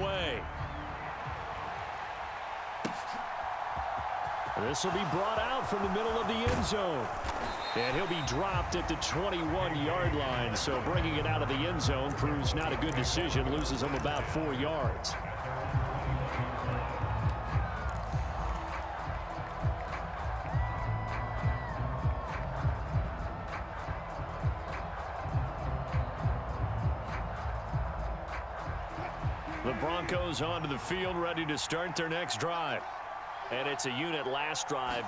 away. This will be brought out from the middle of the end zone. And he'll be dropped at the 21-yard line. So bringing it out of the end zone proves not a good decision. Loses him about 4 yards. The Broncos onto the field, ready to start their next drive. And it's a unit last drive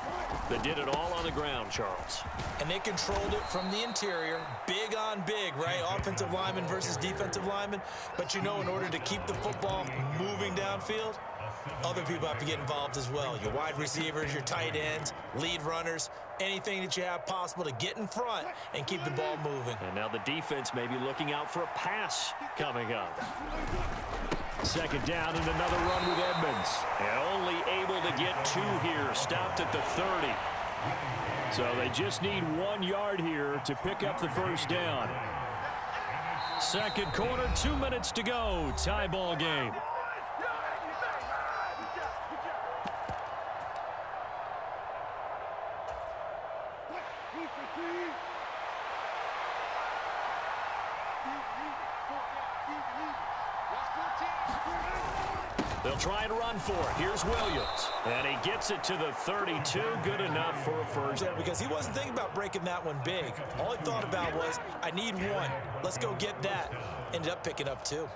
that did it all on the ground, Charles. And they controlled it from the interior. Big on big, right? Offensive lineman versus defensive lineman. But you know, in order to keep the football moving downfield, other people have to get involved as well. Your wide receivers, your tight ends, lead runners, anything that you have possible to get in front and keep the ball moving. And now the defense may be looking out for a pass coming up. Second down and another run with Edmonds. And only able to get 2 here. Stopped at the 30. So they just need 1 yard here to pick up the first down. Second quarter, 2 minutes to go. Tie ball game. They'll try and run for it. Here's Williams. And he gets it to the 32. Good enough for a first. Yeah, because he wasn't thinking about breaking that one big. All he thought about was, I need 1. Let's go get that. Ended up picking up 2.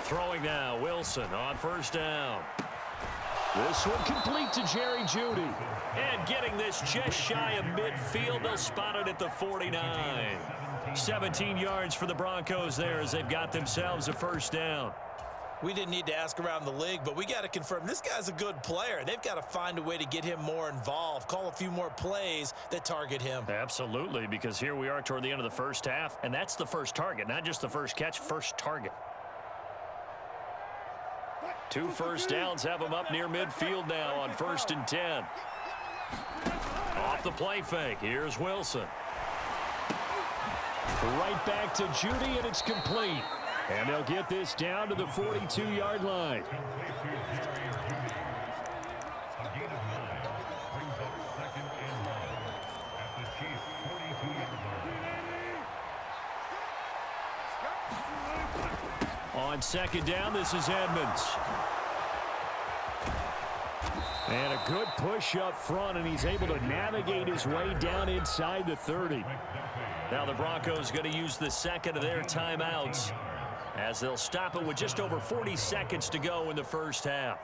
Throwing now, Wilson on first down. This one complete to Jerry Jeudy. And getting this just shy of midfield, they'll spot it at the 49. 17 yards for the Broncos there as they've got themselves a first down. We didn't need to ask around the league, but we got to confirm this guy's a good player. They've got to find a way to get him more involved, call a few more plays that target him. Absolutely, because here we are toward the end of the first half, and that's the first target, not just the first catch, first target. 2 first downs have him up near midfield now on 1st and 10. Off the play fake, here's Wilson. Right back to Jeudy, and it's complete. And they'll get this down to the 42-yard line. On second down, this is Edmonds. And a good push up front, and he's able to navigate his way down inside the 30. Now the Broncos going to use the second of their timeouts as they'll stop it with just over 40 seconds to go in the first half.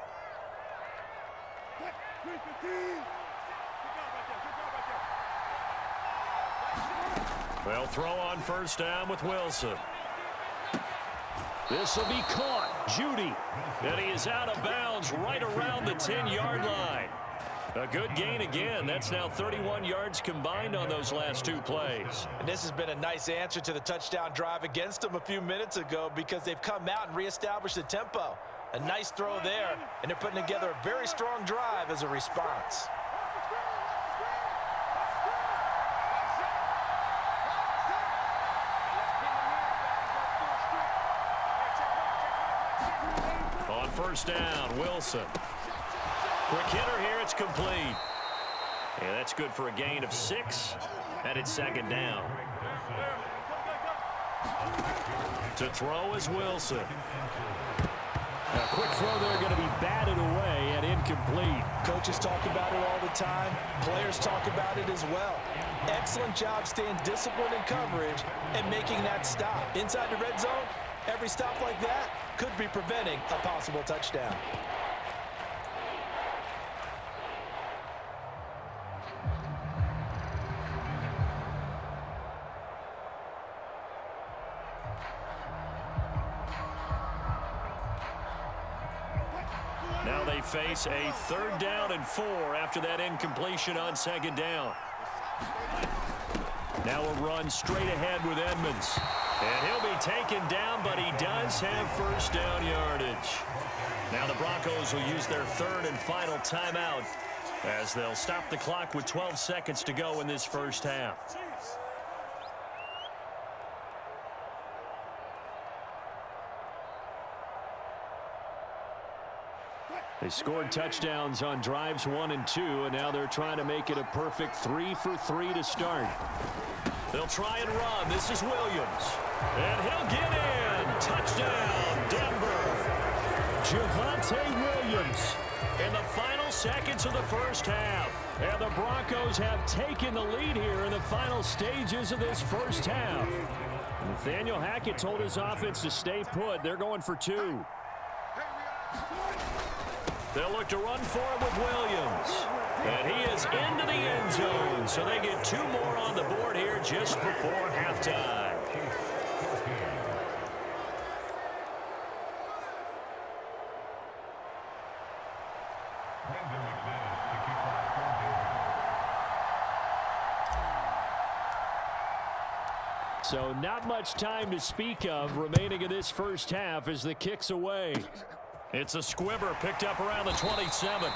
They'll throw on first down with Wilson. This will be caught. Jeudy. And he is out of bounds right around the 10-yard line. A good gain again. That's now 31 yards combined on those last 2 plays. And this has been a nice answer to the touchdown drive against them a few minutes ago because they've come out and reestablished the tempo. A nice throw there, and they're putting together a very strong drive as a response. On first down, Wilson. Quick hitter here, it's complete. Yeah, that's good for a gain of 6. And it's second down. To throw is Wilson. A quick throw there, going to be batted away and incomplete. Coaches talk about it all the time. Players talk about it as well. Excellent job staying disciplined in coverage and making that stop. Inside the red zone, every stop like that could be preventing a possible touchdown. Now they face a 3rd down and 4 after that incompletion on second down. Now a run straight ahead with Edmonds. And he'll be taken Chiefs have first down yardage. Now the Broncos will use their third and final timeout as they'll stop the clock with 12 seconds to go in this first half. They scored touchdowns on drives 1 and 2, and now they're trying to make it a perfect 3 for 3 to start. They'll try and run. This is Williams. And he'll get in. Touchdown, Denver. Javonte Williams in the final seconds of the first half. And the Broncos have taken the lead here in the final stages of this first half. Nathaniel Hackett told his offense to stay put. They're going for 2. They'll look to run for it with Williams. And he is into the end zone. So they get 2 more on the board here just before halftime. So not much time to speak of remaining in this first half as the kick's away. It's a squibber picked up around the 27.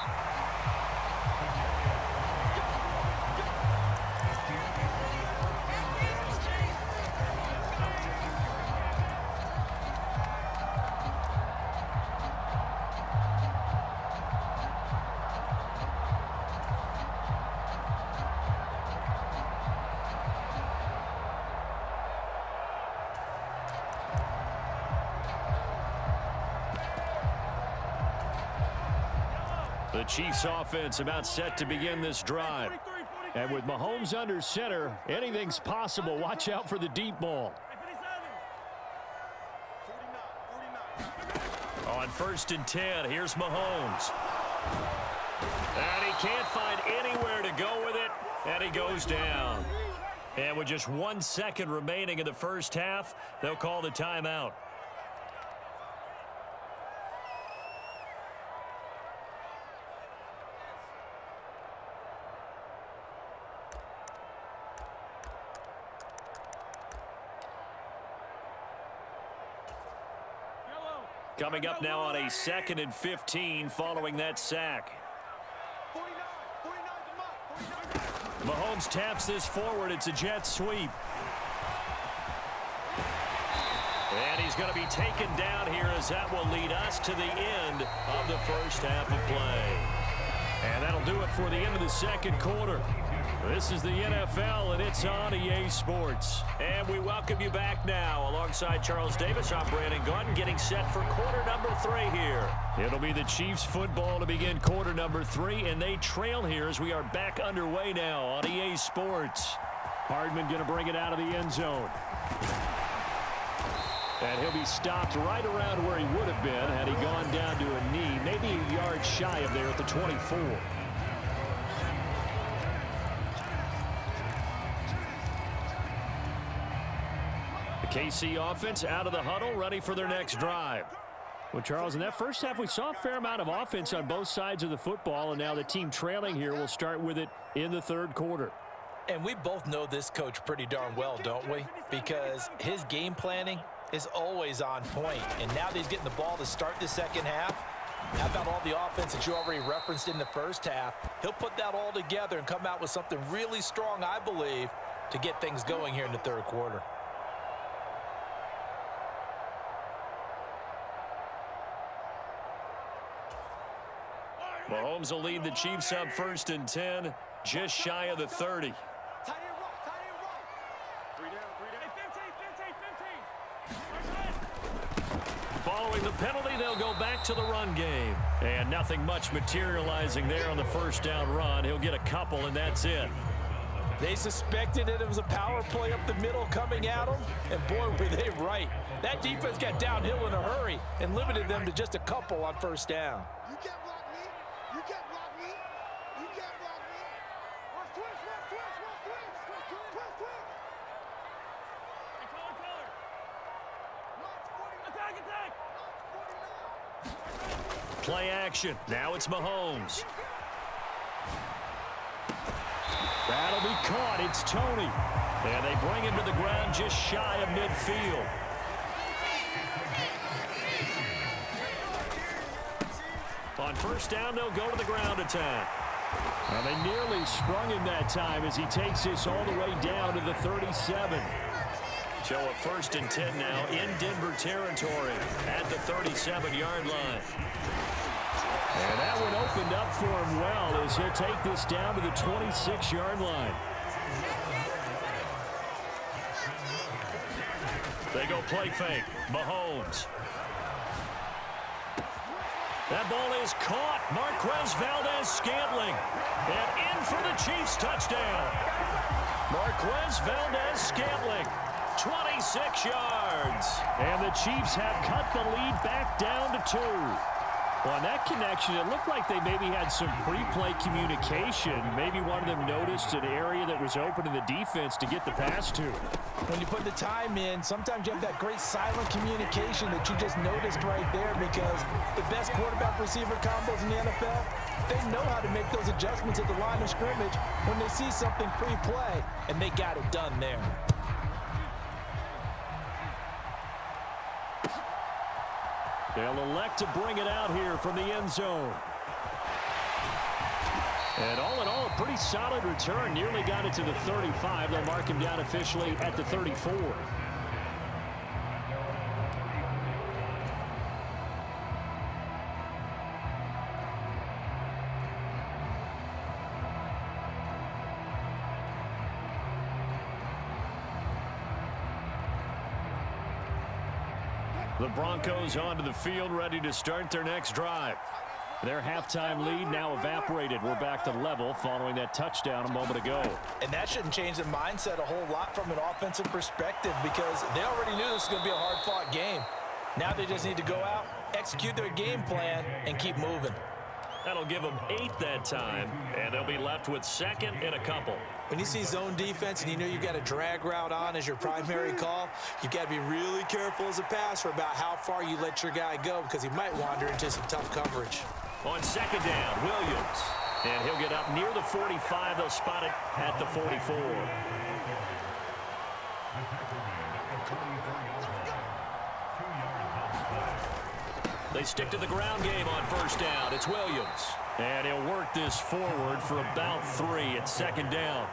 The Chiefs offense about set to begin this drive. And with Mahomes under center, anything's possible. Watch out for the deep ball. On 1st and 10, here's Mahomes. And he can't find anywhere to go with it, and he goes down. And with just 1 second remaining in the first half, they'll call the timeout. Coming up now on a 2nd and 15 following that sack. Mahomes taps this forward. It's a jet sweep. And he's going to be taken down here as that will lead us to the end of the first half of play. And that'll do it for the end of the second quarter. This is the NFL, and it's on EA Sports. And we welcome you back now. Alongside Charles Davis, I'm Brandon Gordon, getting set for quarter number 3 here. It'll be the Chiefs football to begin quarter number 3, and they trail here as we are back underway now on EA Sports. Hardman going to bring it out of the end zone. And he'll be stopped right around where he would have been had he gone down to a knee, maybe a yard shy of there at the 24. KC offense out of the huddle, ready for their next drive. Well, Charles, in that first half, we saw a fair amount of offense on both sides of the football, and now the team trailing here will start with it in the third quarter. And we both know this coach pretty darn well, don't we? Because his game planning is always on point. And now that he's getting the ball to start the second half, how about all the offense that you already referenced in the first half? He'll put that all together and come out with something really strong, I believe, to get things going here in the third quarter. Mahomes will lead the Chiefs up 1st and 10, just shy of the 30. Following the penalty, they'll go back to the run game. And nothing much materializing there on the first down run. He'll get a couple, and that's it. They suspected that it was a power play up the middle coming at them, and boy, were they right. That defense got downhill in a hurry and limited them to just a couple on first down. You can't block me. You can't block me. You can't block me. Watch twist, watch twist, watch twist. Twist, twist. Attack, attack. Play action. Now it's Mahomes. That'll be caught. It's Tony. And they bring him to the ground just shy of midfield. On first down, they'll go to the ground attack. Well, they nearly sprung him that time as he takes this all the way down to the 37. So a 1st and 10 now in Denver territory at the 37-yard line. And that one opened up for him well as he'll take this down to the 26-yard line. They go play fake. Mahomes. That ball is caught. Marquez Valdez-Scantling. And in for the Chiefs touchdown. Marquez Valdez-Scantling. 26 yards. And the Chiefs have cut the lead back down to 2. Well, on that connection, it looked like they maybe had some pre-play communication. Maybe one of them noticed an area that was open in the defense to get the pass to. When you put the time in, sometimes you have that great silent communication that you just noticed right there, because the best quarterback-receiver combos in the NFL, they know how to make those adjustments at the line of scrimmage when they see something pre-play, and they got it done there. They'll elect to bring it out here from the end zone. And all in all, a pretty solid return. Nearly got it to the 35. They'll mark him down officially at the 34. The Broncos onto the field, ready to start their next drive. Their halftime lead now evaporated. We're back to level following that touchdown a moment ago. And that shouldn't change the mindset a whole lot from an offensive perspective, because they already knew this was going to be a hard-fought game. Now they just need to go out, execute their game plan, and keep moving. That'll give them 8 that time, and they'll be left with 2nd and a couple. When you see zone defense and you know you've got a drag route on as your primary call, you've got to be really careful as a passer about how far you let your guy go, because he might wander into some tough coverage. On 2nd down, Williams. And he'll get up near the 45. They'll spot it at the 44. They stick to the ground game on first down. It's Williams. And he'll work this forward for about 3 at 2nd down.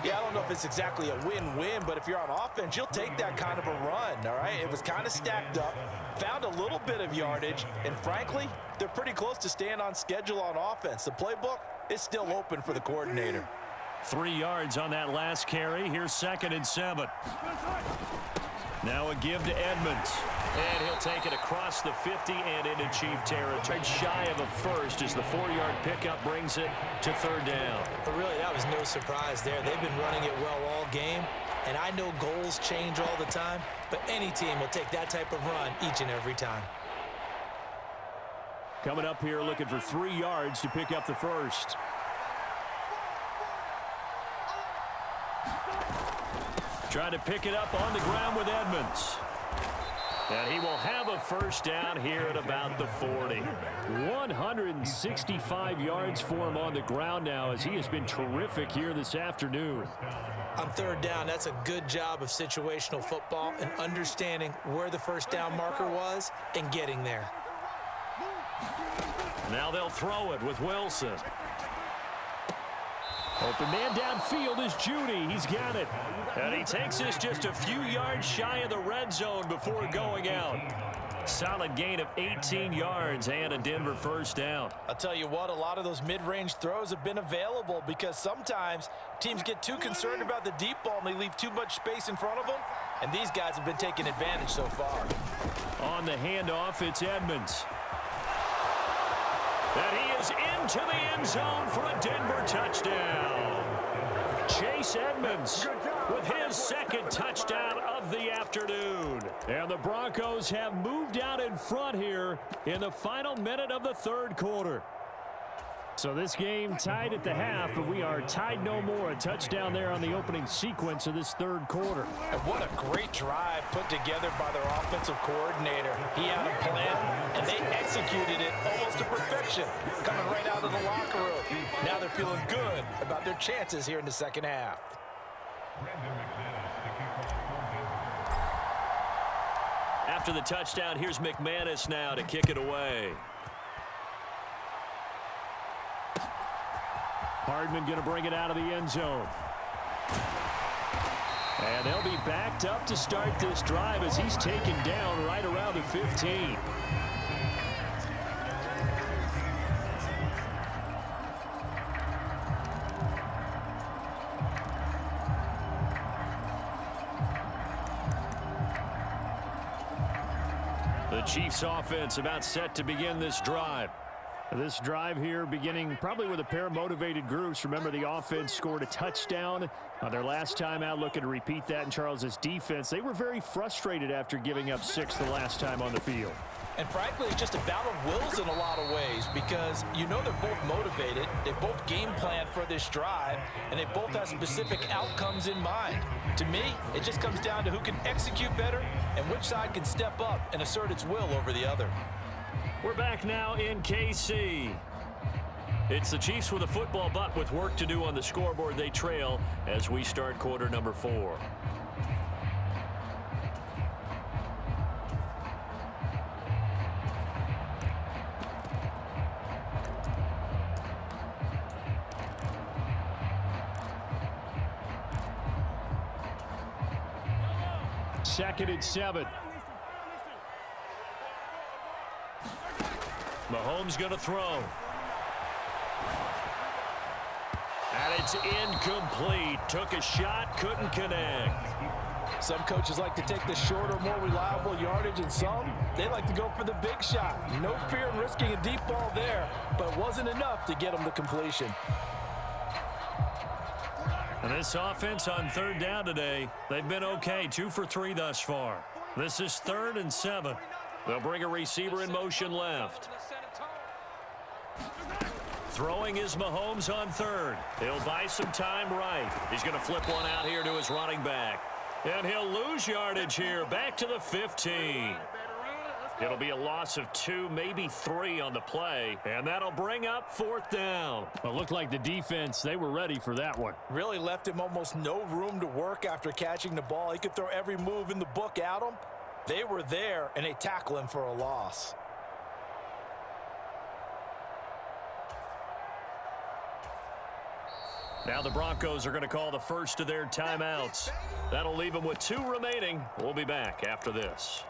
Yeah, I don't know if it's exactly a win-win, but if you're on offense, you'll take that kind of a run, all right? It was kind of stacked up, found a little bit of yardage, and frankly, they're pretty close to staying on schedule on offense. The playbook is still open for the coordinator. 3 yards on that last carry. Here's 2nd and 7. Now a give to Edmonds. And he'll take it across the 50 and into Chief territory. Shy of a first as the 4-yard pickup brings it to 3rd down. But really, that was no surprise there. They've been running it well all game. And I know goals change all the time, but any team will take that type of run each and every time. Coming up here looking for 3 yards to pick up the first. Trying to pick it up on the ground with Edmonds. And he will have a first down here at about the 40. 165 yards for him on the ground now, as he has been terrific here this afternoon. On 3rd down, that's a good job of situational football and understanding where the first down marker was and getting there. Now they'll throw it with Wilson. Open man downfield is Judy. He's got it. And he takes this just a few yards shy of the red zone before going out. Solid gain of 18 yards and a Denver first down. I'll tell you what, a lot of those mid-range throws have been available, because sometimes teams get too concerned about the deep ball and they leave too much space in front of them. And these guys have been taking advantage so far. On the handoff, it's Edmonds. And he is into the end zone for a Denver touchdown. Chase Edmonds with his 2nd touchdown of the afternoon. And the Broncos have moved out in front here in the final minute of the 3rd quarter. So this game tied at the half, but we are tied no more. A touchdown there on the opening sequence of this 3rd quarter. And what a great drive put together by their offensive coordinator. He had a plan, and they executed it almost to perfection, coming right out of the locker room. Now they're feeling good about their chances here in the 2nd half. After the touchdown, here's McManus now to kick it away. Hardman going to bring it out of the end zone. And they'll be backed up to start this drive as he's taken down right around the 15. The Chiefs offense about set to begin this drive. This drive here beginning probably with a pair of motivated groups. Remember, the offense scored a touchdown on their last time out, looking to repeat that in Charles's defense. They were very frustrated after giving up 6 the last time on the field. And frankly, it's just a battle of wills in a lot of ways because you know they're both motivated. They both game plan for this drive, and they both have specific outcomes in mind. To me, it just comes down to who can execute better and which side can step up and assert its will over the other. We're back now in KC. It's the Chiefs with a football, but with work to do on the scoreboard. They trail as we start quarter number 4. Second and 7. Mahomes going to throw. And it's incomplete. Took a shot, couldn't connect. Some coaches like to take the shorter, more reliable yardage, and some, they like to go for the big shot. No fear in risking a deep ball there, but it wasn't enough to get them the completion. And this offense on third down today, they've been okay. 2 for 3 thus far. This is 3rd and 7. They'll bring a receiver in motion left. Throwing is Mahomes on 3rd. He'll buy some time right. He's going to flip one out here to his running back. And he'll lose yardage here, back to the 15. It'll be a loss of 2, maybe 3 on the play, and that'll bring up 4th down. Well, it looked like the defense, they were ready for that one. Really left him almost no room to work after catching the ball. He could throw every move in the book at him. They were there, and they tackle him for a loss. Now the Broncos are going to call the first of their timeouts. That'll leave them with 2 remaining. We'll be back after this.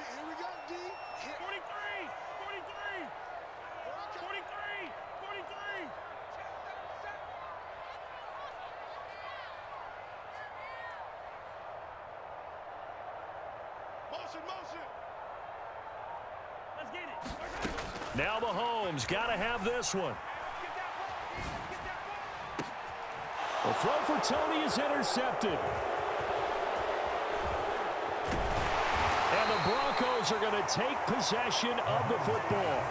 Here we go, D. 43! 43! Motion. Let's get it. Now Mahomes got to have this one. The throw for Tony is intercepted. And the Broncos are going to take possession of the football.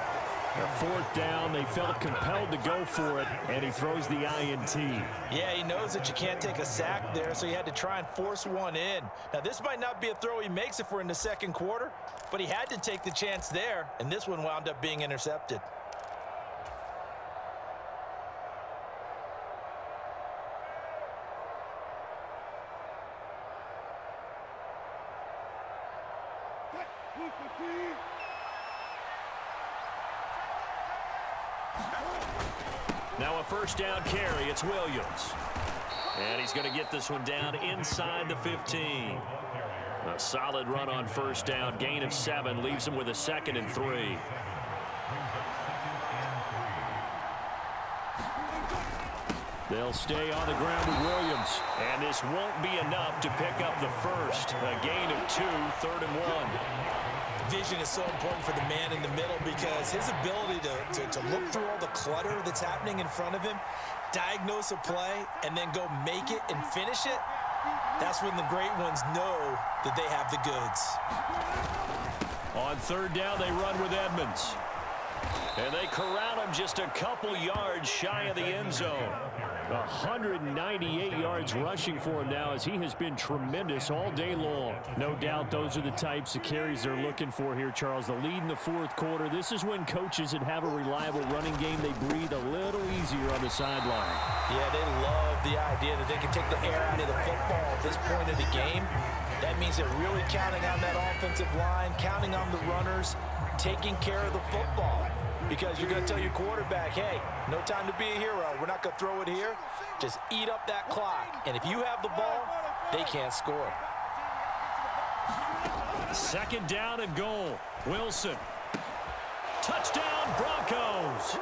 Their 4th down, they felt compelled to go for it, and he throws the INT. Yeah, he knows that you can't take a sack there, so he had to try and force one in. Now, this might not be a throw he makes if we're in the second quarter, but he had to take the chance there, and this one wound up being intercepted. Now a first down carry. It's Williams. And he's going to get this one down inside the 15. A solid run on first down. Gain of 7 leaves him with a 2nd and 3. They'll stay on the ground with Williams. And this won't be enough to pick up the first. A gain of 2, 3rd and 1. Vision is so important for the man in the middle because his ability to look through all the clutter that's happening in front of him, diagnose a play, and then go make it and finish it, that's when the great ones know that they have the goods. On 3rd down, they run with Edmonds. And they corral him just a couple yards shy of the end zone. 198 yards rushing for him now as he has been tremendous all day long. No doubt those are the types of carries they're looking for here, Charles. The lead in the fourth quarter. This is when coaches that have a reliable running game, they breathe a little easier on the sideline. Yeah, they love the idea that they can take the air out of the football at this point of the game. That means they're really counting on that offensive line, counting on the runners, taking care of the football. Because you're going to tell your quarterback, hey, no time to be a hero. We're not going to throw it here. Just eat up that clock. And if you have the ball, they can't score. Second down and goal. Wilson. Touchdown, Broncos.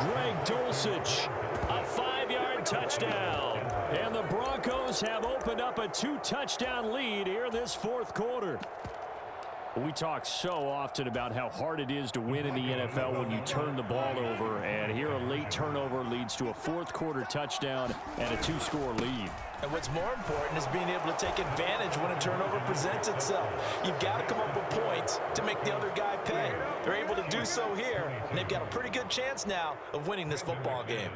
Greg Dulcich, a 5-yard touchdown. And the Broncos have opened up a 2-touchdown lead here in this fourth quarter. We talk so often about how hard it is to win in the NFL when you turn the ball over, and here a late turnover leads to a fourth-quarter touchdown and a 2-score lead. And what's more important is being able to take advantage when a turnover presents itself. You've got to come up with points to make the other guy pay. They're able to do so here, and they've got a pretty good chance now of winning this football game.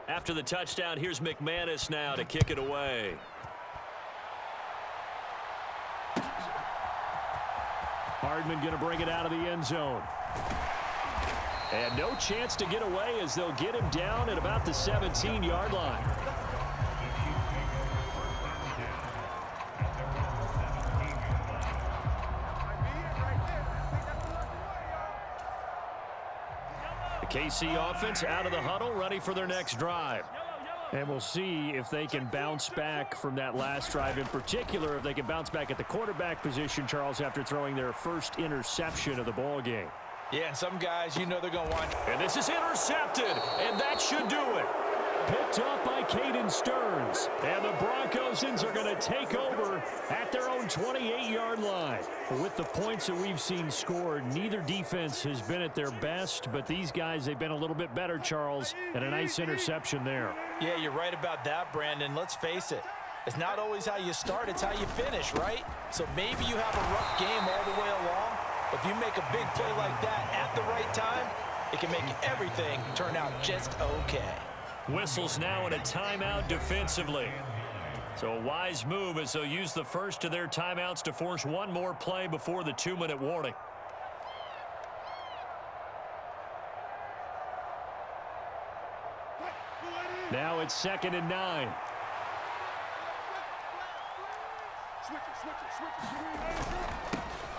After the touchdown, here's McManus now to kick it away. Hardman going to bring it out of the end zone. And no chance to get away as they'll get him down at about the 17-yard line. The KC offense out of the huddle, ready for their next drive. And we'll see if they can bounce back from that last drive. In particular, if they can bounce back at the quarterback position, Charles, after throwing their first interception of the ball game. Yeah, and some guys, you know they're going to want. And this is intercepted, and that should do it. Picked up by Caden Stearns. And the Broncosians are going to take over at their own 28-yard line. With the points that we've seen scored, neither defense has been at their best, but these guys, they've been a little bit better, Charles, and a nice interception there. Yeah, you're right about that, Brandon. Let's face it. It's not always how you start, it's how you finish, right? So maybe you have a rough game all the way along, but if you make a big play like that at the right time, it can make everything turn out just okay. Whistles now in a timeout defensively. So a wise move as they'll use the first of their timeouts to force one more play before the 2-minute warning. Now it's 2nd and 9.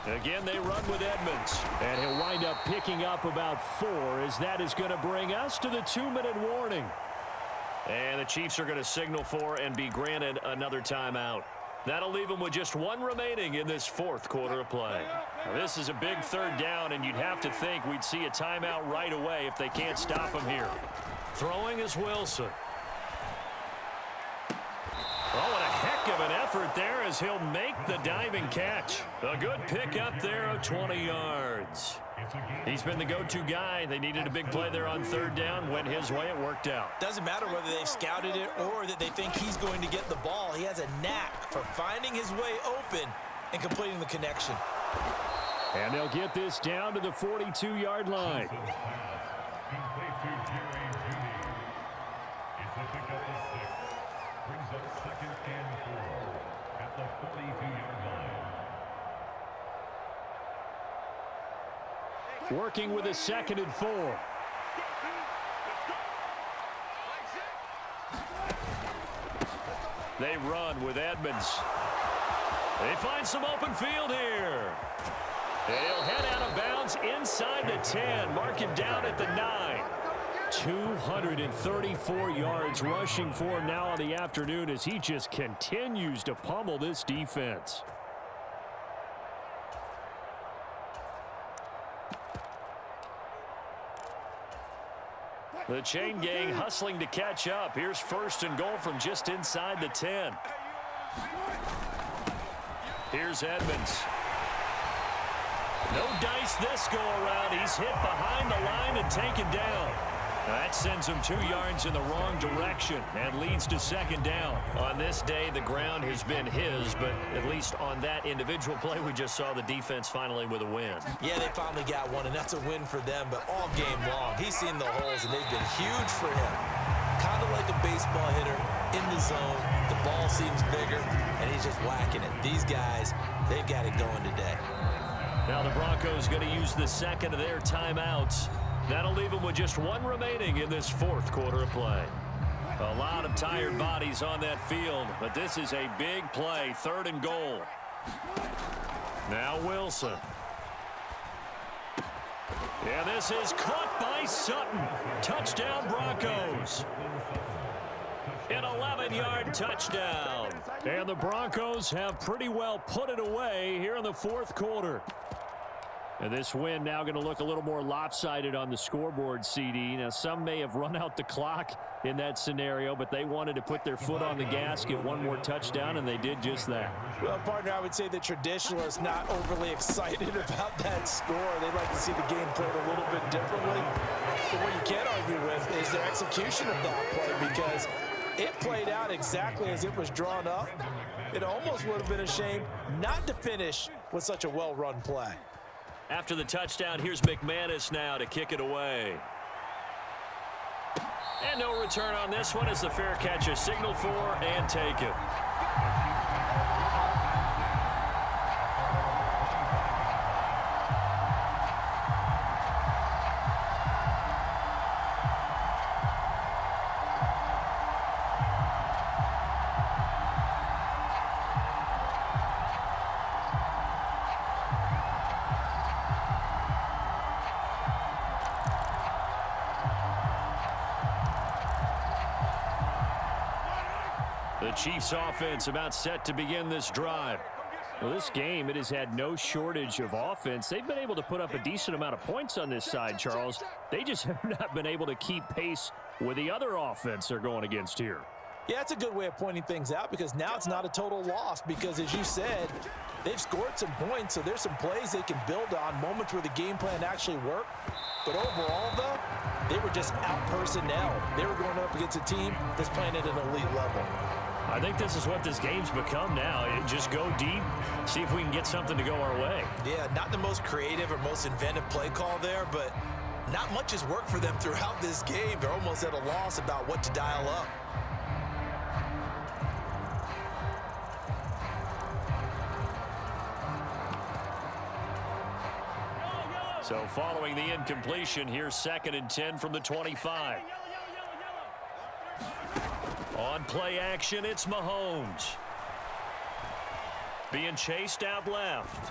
Again, they run with Edmonds. And he'll wind up picking up about 4 as that is going to bring us to the 2-minute warning. And the Chiefs are going to signal for and be granted another timeout. That'll leave them with just 1 remaining in this fourth quarter of play. Now, this is a big 3rd down, and you'd have to think we'd see a timeout right away if they can't stop him here. Throwing is Wilson. Oh, what a heck of an effort there as he'll make the diving catch. A good pickup there of 20 yards. He's been the go-to guy. They needed a big play there on 3rd down. Went his way. It worked out. Doesn't matter whether they've scouted it or that they think he's going to get the ball. He has a knack for finding his way open and completing the connection. And they'll get this down to the 42-yard line. Working with a 2nd and 4. They run with Edmonds. They find some open field here. They'll head out of bounds inside the 10. Mark him down at the 9. 234 yards rushing for him now on the afternoon as he just continues to pummel this defense. The chain gang hustling to catch up. Here's 1st and goal from just inside the 10. Here's Edmonds. No dice this go around. He's hit behind the line and taken down. That sends him 2 yards in the wrong direction and leads to second down. On this day, the ground has been his, but at least on that individual play, we just saw the defense finally with a win. Yeah, they finally got one, and that's a win for them, but all game long, he's seen the holes, and they've been huge for him. Kind of like a baseball hitter in the zone. The ball seems bigger, and he's just whacking it. These guys, they've got it going today. Now the Broncos going to use the second of their timeouts. That'll leave them with just 1 remaining in this 4th quarter of play. A lot of tired bodies on that field, but this is a big play, 3rd and goal. Now Wilson. Yeah, this is caught by Sutton. Touchdown Broncos. An 11-yard touchdown. And the Broncos have pretty well put it away here in the 4th quarter. And this win now going to look a little more lopsided on the scoreboard, CD. Now, some may have run out the clock in that scenario, but they wanted to put their foot on the gas, get 1 more touchdown, and they did just that. Well, partner, I would say the traditionalists not overly excited about that score. They'd like to see the game played a little bit differently. But what you can't argue with is their execution of that play, because it played out exactly as it was drawn up. It almost would have been a shame not to finish with such a well-run play. After the touchdown, here's McManus now to kick it away. And no return on this one as the fair catch is signaled for and taken. The Chiefs offense about set to begin this drive. Well, this game, it has had no shortage of offense. They've been able to put up a decent amount of points on this side, Charles. They just have not been able to keep pace with the other offense they're going against here. Yeah, that's a good way of pointing things out, because now it's not a total loss, because as you said, they've scored some points, so there's some plays they can build on, moments where the game plan actually worked. But overall, though, they were just out-personnel. They were going up against a team that's playing at an elite level. I think this is what this game's become now. Just go deep, see if we can get something to go our way. Yeah, not the most creative or most inventive play call there, but not much has worked for them throughout this game. They're almost at a loss about what to dial up. So following the incompletion, here's 2nd and 10 from the 25. On play action, it's Mahomes. Being chased out left.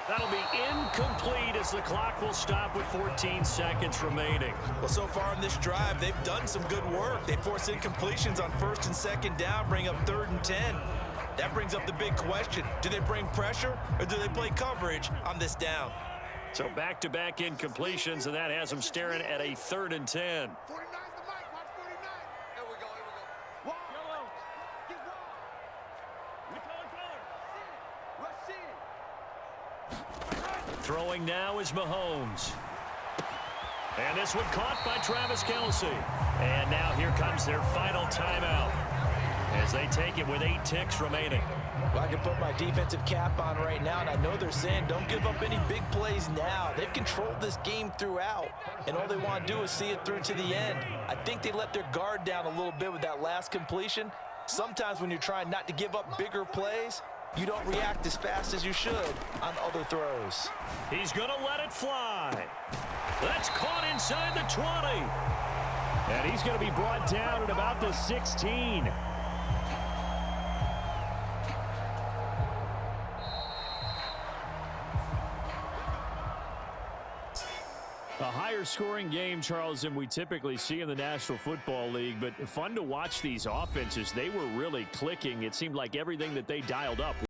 That'll be incomplete as the clock will stop with 14 seconds remaining. Well, so far in this drive, they've done some good work. They force incompletions on 1st and 2nd down, bring up 3rd and 10. That brings up the big question. Do they bring pressure or do they play coverage on this down? So back-to-back incompletions, and that has them staring at a 3rd and 10. 49's the mic. Watch 49. Here we go. Wall. Yellow. Get wall. Rush in. Throwing now is Mahomes. And this one caught by Travis Kelce. And now here comes their final timeout as they take it with 8 ticks remaining. Well, I can put my defensive cap on right now, and I know they're saying don't give up any big plays now. They've controlled this game throughout, and all they want to do is see it through to the end. I think they let their guard down a little bit with that last completion. Sometimes when you're trying not to give up bigger plays, you don't react as fast as you should on other throws. He's going to let it fly. That's caught inside the 20. And he's going to be brought down at about the 16. A higher scoring game, Charles, than we typically see in the National Football League, but fun to watch these offenses. They were really clicking. It seemed like everything that they dialed up